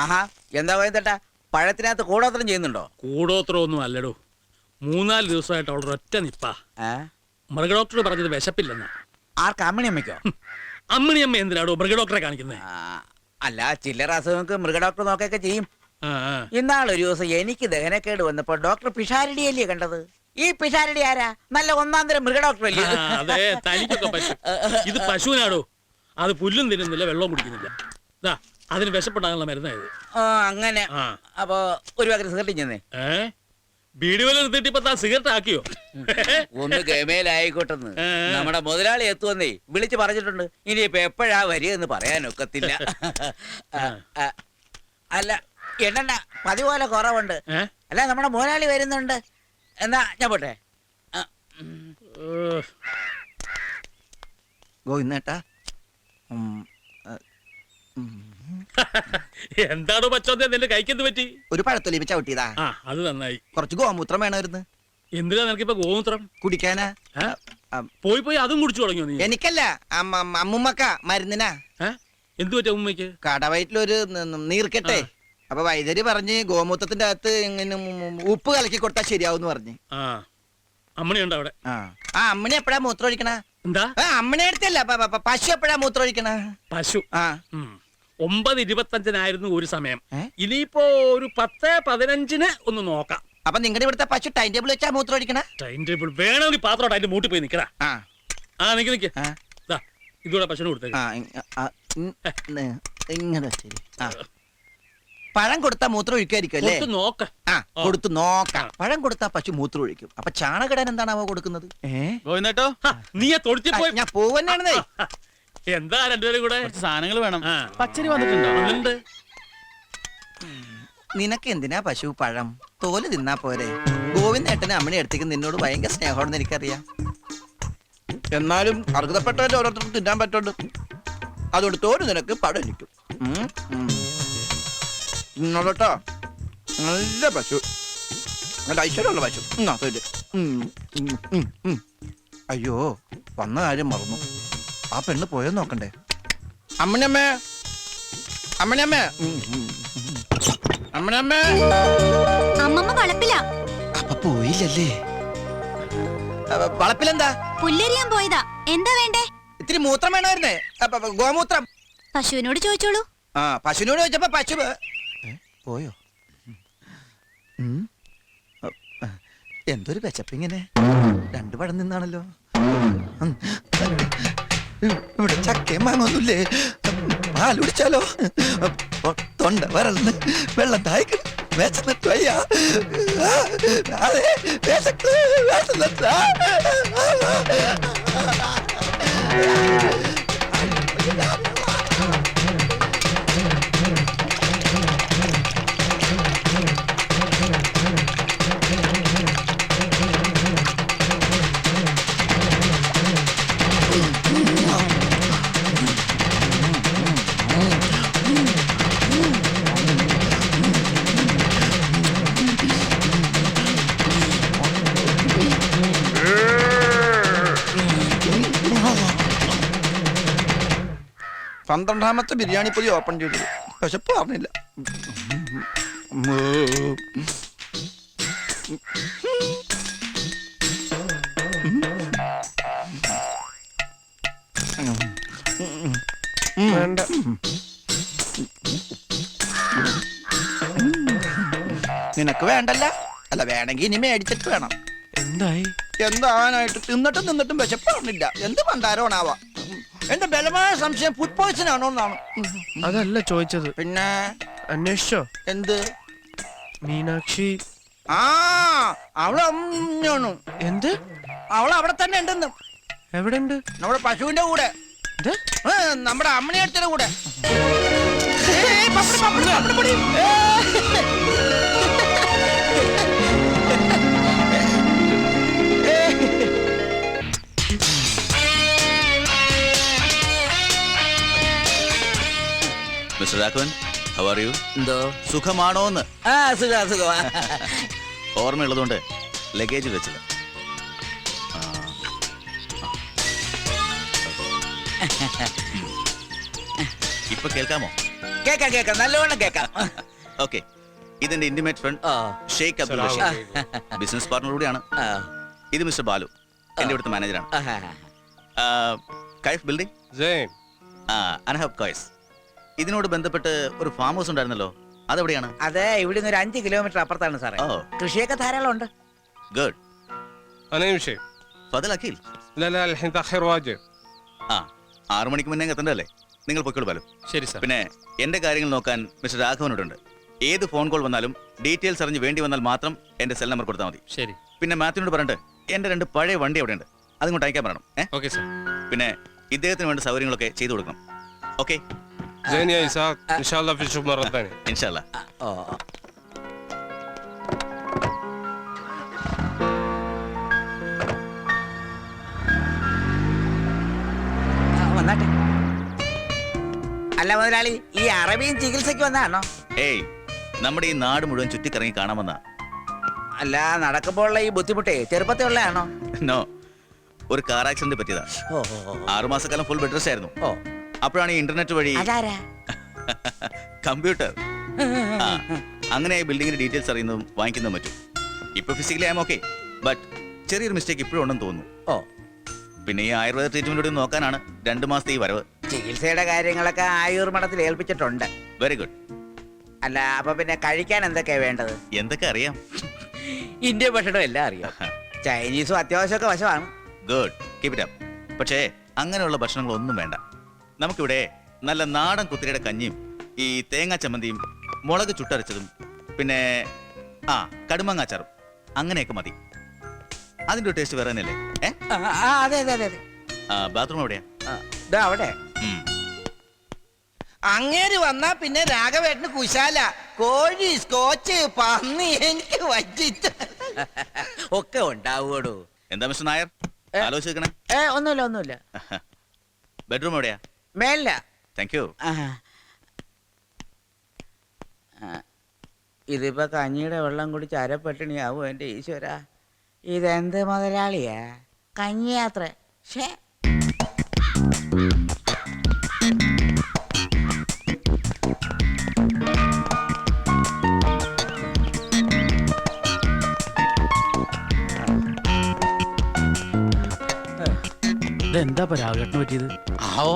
ആഹാ, എന്താ പറയുന്നേട്ടാ, പഴത്തിനകത്ത് കൂടോത്രം ചെയ്യുന്നുണ്ടോ? കൂടോത്രം ഒന്നും അല്ലടോ, 3-4 ദിവസമായിട്ട് അവൾ ഒറ്റ നിപ്പാ. മൃഗഡോക്ടർ പറഞ്ഞത് വിശപ്പില്ലെന്നാ. ആർക്ക്, അമ്മിണിയമ്മയ്ക്കോ? അമ്മിണിയമ്മ എന്തിനാടോ മൃഗഡോക്ടറെ കാണിക്കുന്നത്? അല്ല, ചില്ലറ അസുഖങ്ങൾക്ക് മൃഗഡോക്ടർ നോക്കൊക്കെ ചെയ്യും. ഇന്നാളൊരു ദിവസം എനിക്ക് ദഹനക്കേട് വന്നപ്പോ ഡോക്ടർ പിഷാരടിയല്ലേ കണ്ടത്. ഈ പിഷാരടി ആരാ? നല്ല ഒന്നാം തരം മൃഗഡോക്ടർ അല്ലേ? അതെ, തനിക്കൊക്കെ പറ്റും. ഇത് പശുവിനാടോ, അത് പുല്ലും തിന്നുന്നില്ല, വെള്ളവും കുടിക്കുന്നില്ല. അതിന് വിശപ്പുണ്ടാകാനുള്ള മരുന്നായത്. അങ്ങനെ. അപ്പൊ ഒരു പകരം സിഗരറ്റ് ചെന്നേ. ബീഡി വല്ല നിർത്തിയിട്ട് ഇപ്പൊ സിഗരറ്റ് ആക്കിയോ? ഒന്ന് ഗമേലായിക്കോട്ടെന്ന് നമ്മുടെ മുതലാളി എത്തുവന്നേ വിളിച്ചു പറഞ്ഞിട്ടുണ്ട്. ഇനിയിപ്പൊ എപ്പോഴാ വരികയെന്ന് പറയാനൊക്കത്തില്ല. അല്ല, എണ്ണ പതിപോലെ കുറവുണ്ട്. അല്ല, നമ്മുടെ മുതലാളി വരുന്നുണ്ട്. എന്നാ ഞാൻ പോട്ടെ. ഗോവിന്ദേട്ടാ, എന്താണോ പച്ചോന്തേ നിന്റെ കൈക്കെന്ത് പറ്റി? ഒരു പഴത്തൊലി ചവിട്ടിയതാ. അത് നന്നായി. കുറച്ച് ഗോമൂത്രം വേണമായിരുന്നു. എന്തിനാ നിനക്കിപ്പോ ഗോമൂത്രം? കുടിക്കാനാ. പോയി അതും കുടിച്ചു തുടങ്ങിയോ നീ? എനിക്കല്ല, അമ്മുമ്മക്ക മരുന്നിനാ. എന്തു പറ്റി അമ്മയ്ക്ക്? കടവയറ്റിലൊരു നീർക്കെട്ടെ. അപ്പൊ വൈദ്യര് പറഞ്ഞ് ഗോമൂത്രത്തിന്റെ അകത്ത് ഇങ്ങനെ ഉപ്പ് കലക്കി കൊടുത്താൽ ശരിയാവും പറഞ്ഞു. അമ്മണിയുണ്ടോ അവിടെ? അമ്മണി എപ്പോഴാ മൂത്രം ഒഴിക്കണ? എന്താ? അമ്മണി അടുത്തല്ല, പശു എപ്പോഴാ മൂത്രം ഒഴിക്കണ? പശു 9:25 ഒരു സമയം. ഇനിയിപ്പോ ഒരു 10:15 ഒന്ന് നോക്കാം. അപ്പൊ നിങ്ങളുടെ ഇവിടുത്തെ പശു ടൈം ടേബിൾ വെച്ചാ മൂത്രം ഒഴിക്കണ? ടൈം ടേബിൾ വേണമെങ്കിൽ പാത്രം അതിന്റെ മൂട്ടി പോയി നിക്കടാ. നിക്ക് ഇതൂടെ പശുവിന് കൊടുത്തേക്ക്. ഇങ്ങനെ ശരി. പഴം കൊടുത്താ മൂത്രം ഒഴിക്കായിരിക്കും അല്ലേ? കൊടുത്തു നോക്കാം. പഴം കൊടുത്താ പശു മൂത്രം ഒഴിക്കും. അപ്പൊ ചാണകിടാൻ എന്താണാവോ കൊടുക്കുന്നത്? നീ തൊടിച്ചിപ്പോയി. ഞാൻ പോവന്നാണെന്നേ. എന്താ രണ്ടുപേരും കൂടെ? സാധനങ്ങൾ വേണം. പച്ചരി വന്നിട്ടുണ്ടോ? നിനക്ക് എന്തിനാ പശു പഴം? തോല് തിന്നാ പോരെ. ഗോവിന്ദേട്ടന് അമ്മണി അടുത്തേക്ക് നിന്നോട് ഭയങ്കര സ്നേഹമാണെന്ന് എനിക്കറിയാം. എന്നാലും അർഹതപ്പെട്ടവരെ ഓരോരുത്തർക്കും തിന്നാൻ പറ്റുള്ളൂ. അതുകൊണ്ട് തോല് നിനക്ക് പഴം എനിക്കും. ഇന്നോട്ടോ നല്ല പശു, നല്ല ഐശ്വര്യമുള്ള പശു. അയ്യോ, വന്ന കാര്യം മറന്നു. ആ പെണ്ണ് പോയെന്ന് നോക്കണ്ടേ? അമ്മണിയമ്മേ, അമ്മണിയമ്മേ, അമ്മണിയമ്മേ. അമ്മമ്മ വളപ്പില. അപ്പൊ പോയില്ലല്ലേ? വളപ്പിലെന്താ? പുല്ലരിയാൻ പോയതാ. എന്താ വേണ്ടേ? ഇത്തിരി മൂത്രം വേണമായിരുന്നേ, ഗോമൂത്രം. പശുവിനോട് ചോദിച്ചോളൂ. പശുവിനോട് ചോദിച്ചപ്പോ പശു പോയോ? എന്തൊരു വിശപ്പിങ്ങനെ. 2 പഴം നിന്നാണല്ലോ. ഇവിടെ ചക്കയും മാങ്ങൊന്നുമില്ലേ? പാൽ കുടിച്ചാലോ? തൊണ്ട വരൾന്ന് വെള്ളം തായ്ക്ക് വിശന്നിട്ട് വയ്യ. അതെ, വിശന്നിട്ട്. പന്ത്രണ്ടാമത്തെ ബിരിയാണി പൊതി ഓപ്പൺ ചെയ്തത്. വിശപ്പ് പറഞ്ഞില്ല. വേണ്ട. നിനക്ക് വേണ്ടല്ല? അല്ല, വേണമെങ്കിൽ ഇനി മേടിച്ചിട്ട് വേണം. എന്തായി? എന്താവാനായിട്ട്? തിന്നിട്ടും വിശപ്പ് പറഞ്ഞില്ല. എന്ത് പണ്ടാരോണാവാ. എന്റെ ബലമായ സംശയം ഫുഡ് പോയ്സൺ ആണോ എന്നാണ്. അതല്ല ചോദിച്ചത്. പിന്നെ അന്വേഷിച്ചോ? എന്ത്? മീനാക്ഷി. അവള് എന്ത്? അവൾ അവിടെ തന്നെ ഉണ്ടെന്ന്. എവിടെ ഉണ്ട്? നമ്മുടെ പശുവിന്റെ കൂടെ, നമ്മുടെ അമ്മണിയടുത്തിന്റെ കൂടെ. Mister Raghavan, how are you? എന്തോ സുഖമാണോന്ന്? സുഖമാ. ഓർമ്മയുള്ളതുകൊണ്ട് ലഗേജ് വെച്ചില്ല. ഇപ്പൊ കേൾക്കാമോ? കേക്കാം കേക്കാം നല്ലവണ്ണം കേക്കാം. ഓക്കെ, ഇതെന്റെ ഇന്റിമേറ്റ് ഫ്രണ്ട് ആ, ഷെയ്ഖ് അബ്ദുൾ റഷീദ്, ബിസിനസ് പാർട്ണർ കൂടിയാണ്. ആ, ഇത് മിസ്റ്റർ ബാലു, എന്റെ ഇവിടുത്തെ മാനേജറാണ്. ആഹാ. കൈഫ് ബിൽഡിംഗ് ജെയിൻ അനഹബ് കോയ്സ്. ഇതിനോട് ബന്ധപ്പെട്ട് ഒരു ഫാം ഹൗസ് ഉണ്ടായിരുന്നല്ലോ, അതെവിടെയാണ്? അതെ, ഇവിടുന്ന് ഒരു 5 കിലോമീറ്റർ അപ്പുറത്താണ് സാറേ. ഓ, കൃഷിയൊക്കെ ധാരാളം ഉണ്ട്. ഗുഡ്. انا يمشي ഫദൽ അഖിൽ. لا لا الحين تاخير واجب. 6 മണിക്ക് മുന്നേ എത്തണ്ടല്ലേ? നിങ്ങൾ പൊയ്ക്കോളൂ ബാലു. ശരി സാർ. പിന്നെ എന്റെ കാര്യങ്ങൾ നോക്കാൻ മിസ്റ്റർ രാഘവനോടുണ്ട്. ഏത് ഫോൺ കോൾ വന്നാലും ഡീറ്റെയിൽസ് അറിഞ്ഞ് വേണ്ടി വന്നാൽ മാത്രം എന്റെ സെൽ നമ്പർ കൊടുത്താൽ മതി. ശരി. പിന്നെ മാത്യുവിനോട് പറഞ്ഞിട്ട് എന്റെ 2 പഴയ വണ്ടി അവിടെ ഉണ്ട്, അതിങ്ങോട്ട് അയക്കാൻ പറയണം. Okay sir. പിന്നെ ഇദ്ദേഹത്തിന് വേണ്ട സൗകര്യങ്ങളൊക്കെ ചെയ്തു കൊടുക്കണം. ഓക്കെ, زين يا إسحاق ان شاء الله في نشوف مرة ثانية. ഇൻഷാല്ലാ. ഓ, വന്നാട്ടെ. അല്ല മുതലാളി, ഈ അറബിയും ചികിത്സയ്ക്ക് വന്നാണോ? ഏയ്, നമ്മുടെ ഈ നാട് മുഴുവൻ ചുറ്റിക്കറങ്ങി കാണാമെന്ന. അല്ല, നടക്കുമ്പോഴുള്ള ഈ ബുദ്ധിമുട്ടേ ചെറുപ്പത്തെ ഉള്ളതാണോ? നോ, ഒരു കാർ ആക്സിഡന്റ് പറ്റിയതാ. ഓ ഓ, ഓ, 6 മാസക്കാലം ഫുൾ ബെഡ് റെസ്റ്റ് ആയിരുന്നു. ഓ. അപ്പോഴാണ് ഈ ഇന്റർനെറ്റ് വഴി അതാരാ? കമ്പ്യൂട്ടർ അങ്ങനെ ബിൽഡിങ്ങിന്റെ ഡീറ്റെയിൽസ് അറിയുന്നതും വാങ്ങിക്കുന്നതും പറ്റും. ഇപ്പൊ ഫിസിക്കലി ആം ഓക്കെ, ബട്ട് ചെറിയൊരു മിസ്റ്റേക്ക് ഇപ്പോഴും ഉണ്ടെന്ന് തോന്നുന്നു. ഓ, പിന്നെ ഈ ആയുർവേദ ട്രീറ്റ്മെന്റ് നോക്കാനാണ് 2 മാസത്തെ ഈ വരവ്. ചികിത്സയുടെ കാര്യങ്ങളൊക്കെ ആയുർ മഠത്തിൽ ഏൽപ്പിച്ചിട്ടുണ്ട്. Very good. അല്ല, അപ്പൊ പിന്നെ കഴിക്കാൻ എന്തൊക്കെയാ വേണ്ടത്? എന്തൊക്കെ അറിയാം? ഇന്ത്യൻ ഭക്ഷണം എല്ലാം അറിയാം. ചൈനീസും അത്യാവശ്യമൊക്കെ വശമാണ്. Good, keep it up. പക്ഷേ അങ്ങനെയുള്ള ഭക്ഷണങ്ങളൊന്നും വേണ്ട. നമുക്കിവിടെ നല്ല നാടൻ കുത്തിരിയുടെ കഞ്ഞിയും ഈ തേങ്ങാ ചമ്മന്തിയും മുളക് ചുട്ടരച്ചതും പിന്നെ കടുമാങ്ങാച്ചാറും അങ്ങനെയൊക്കെ മതി. അതിന്റെ ഒരു ടേസ്റ്റ് വേറെ തന്നെയല്ലേ? അതെ അതെ അതെ അതെ. ബാത്റൂം എവിടെയാ? ദാ അവിടെ. ഉം. അങ്ങേര് വന്നാ പിന്നെ രാഘവേട്ടന് കുശാല. കോഴി, സ്കോച്ച്, പന്നി എനിക്ക് വച്ചിട്ട് ഒക്കെ ഉണ്ടാവുകടോ. എന്താ മിസ്റ്റർ നായർ ആലോചിക്കണേ? ഒന്നുമില്ല ഒന്നുമില്ല. ബെഡ്റൂം എവിടെയാ? മേലില്ല. Thank you. ഇതിപ്പോ കഞ്ഞിയുടെ വെള്ളം കുടിച്ച് അരപ്പട്ടിണിയാവും എന്റെ ഈശ്വര. ഇതെന്ത് മുതലാളിയാ? കഞ്ഞിയാത്ര. ഷേ, ഇതെന്താ രാഘവേട്ടന് പറ്റിയത്? ആവോ.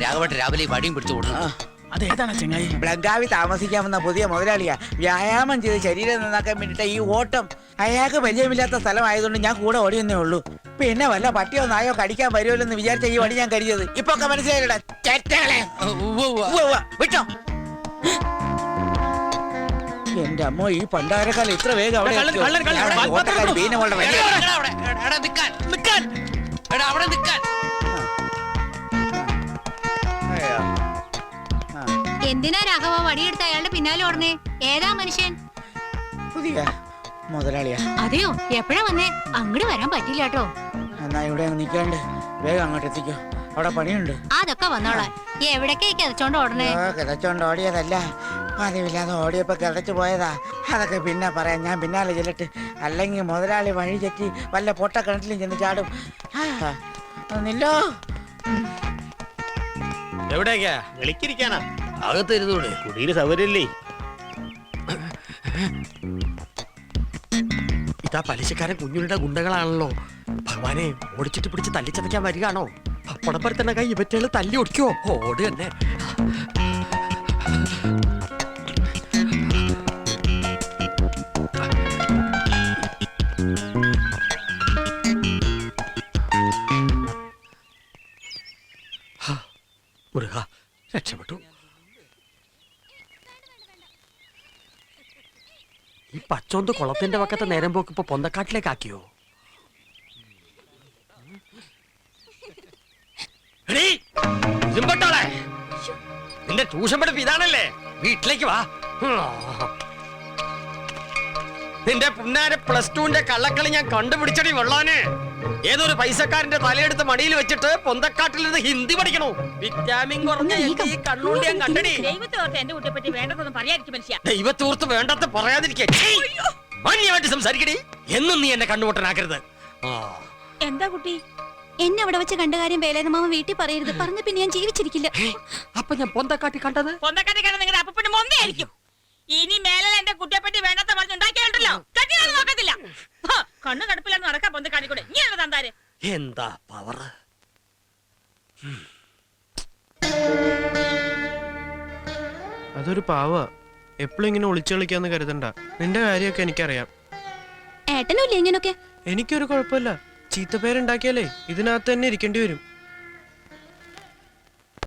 രാഘവട്ടെ രാവിലെ വടിയും പിടിച്ചു കൊടുത്തു. അതേതാണ് ചെങ്ങായി? ബ്ലങ്കാവി താമസിക്കാമെന്ന പുതിയ മുതലാളിയാ. വ്യായാമം ചെയ്ത് ശരീരം നന്നാക്കാൻ വേണ്ടിട്ട് ഈ ഓട്ടം. അയാൾക്ക് പരിചയമില്ലാത്ത സ്ഥലമായതുകൊണ്ട് ഞാൻ കൂടെ ഓടിയെന്നേ ഉള്ളൂ. പിന്നെ വല്ല പട്ടിയോ നായോ കടിക്കാൻ വരുമല്ലോ എന്ന് വിചാരിച്ച ഈ വടി ഞാൻ കരുതിയത്. ഇപ്പൊ ഒക്കെ മനസ്സിലായില്ല. വിട്ടോ. എന്റെ അമ്മ, ഈ പണ്ടാരക്കാലം ഇത്ര വേഗം അവിടെ ബീനമോളുടെ വണ്ടി. അയ്യോ. എന്തിനാ രാഘവ വടിയെടുത്ത് അയാളുടെ പിന്നാലെ ഓടണേ? ഏതാ മനുഷ്യൻ? പുതിയ മുതലാളിയാ. അതെയോ? എപ്പോഴാ വന്നേ? അങ്ങോട്ട് വരാൻ പറ്റില്ല കേട്ടോ. എന്നാ ഇവിടെ നിൽക്കാണ്ട് വേഗം അങ്ങോട്ട് എത്തിക്കോ, അവിടെ പണിയുണ്ട്. അതൊക്കെ വന്നോളാം. എവിടേക്കാ കിതച്ചോണ്ട് ഓടണേ? കിതച്ചോണ്ട് ഓടിയതല്ല, പതിവില്ലാതെ ഓടിയപ്പോ കിതച്ചു പോയതാ. അതൊക്കെ പിന്നെ പറയാം, ഞാൻ പിന്നാലെ ചെല്ലിട്ട്. അല്ലെങ്കിൽ മുതലാളി വഴി തെറ്റി വല്ല പൊട്ട കിണറ്റിലും ചെന്ന് ചാടും. നില്ലോ. എവിടേക്കാ? വിളിക്കിരിക്കാനാ? അകത്തിരുന്നൂടെ? കുടിയിൽ സൗകര്യമില്ലേ? ഇതാ പലിശക്കാരൻ കുഞ്ഞുങ്ങളുടെ ഗുണ്ടകളാണല്ലോ. ഭഗവാനെ, ഓടിച്ചിട്ട് പിടിച്ച് തല്ലിച്ചതയ്ക്കാൻ വരികയാണോ? പപ്പടപ്പരത്തന്നെ കൈ ഇവറ്റകള് തല്ലി ഒടിക്കോ? ഓട് തന്നെ. മുരുക, രക്ഷപ്പെട്ടു. ഈ പച്ചോന്ത് കുളത്തിന്റെ പക്കത്തെ നേരം പോക്ക് ഇപ്പൊ പൊന്തക്കാട്ടിലേക്കാക്കിയോ? നിന്റെ ട്യൂഷൻ പഠിപ്പ് ഇതാണല്ലേ? വീട്ടിലേക്ക് വാ. നിന്റെ പുന്നാര +2ന്റെ കള്ളക്കളി ഞാൻ കണ്ടുപിടിച്ചടി വെള്ളാന്. ഏതൊരു പൈസക്കാരന്റെ തലയെടുത്ത് മടിയിൽ വെച്ചിട്ട് പൊന്തക്കാട്ടിൽ നിന്ന് ഹിന്ദി പഠിക്കണോ? വിറ്റാമിൻ കുറഞ്ഞ ഈ കണ്ണൂണ്ടി ഞാൻ കണ്ടടി. ദൈവത്തൂർത്ത് വേണ്ടത്ത് പറയാതിരിക്കേ. മാന്യമായിട്ട് സംസാരിക്കടി. എന്നും നീ എന്നെ കണ്ണുപൊട്ടനാക്കരുത്. എന്താ കുട്ടി? എന്നെ അവിടെ വെച്ച് കണ്ട കാര്യം വേലേതമാമ വീട്ടിൽ പറയരുത്. പറഞ്ഞ പിന്നെ ഞാൻ ജീവിച്ചിരിക്കില്ല. അപ്പൊ ഞാൻ പൊന്തക്കാട്ടി കണ്ടത് നിങ്ങളുടെ അപ്പന്റെ മൊന്തയായിരിക്കും. ഇനി മേലെ എന്റെ കുട്ടിയെപ്പറ്റി വേണ്ടാത്ത പറഞ്ഞുണ്ടാക്കിയാലുണ്ടല്ലോ നോക്കത്തില്ല. കണ്ണു കടുപ്പില്ലാന്ന് നടക്കാൻ പൊന്തക്കാട്ടിക്കൂടെ നീ എന്താ തന്താര്? എന്താ പവർ. അതൊരു പാവ. എപ്പോഴും ഇങ്ങനെ ഒളിച്ചു കളിക്കാന്ന് കരുതണ്ട. നിന്റെ കാര്യമൊക്കെ എനിക്കറിയാം. ഏട്ടനും ഇല്ലേ ഇങ്ങനൊക്കെ? എനിക്കൊരു കുഴപ്പമില്ല. ചീത്തപ്പേരുണ്ടാക്കിയാലേ ഇതിനകത്ത് തന്നെ ഇരിക്കേണ്ടി വരും.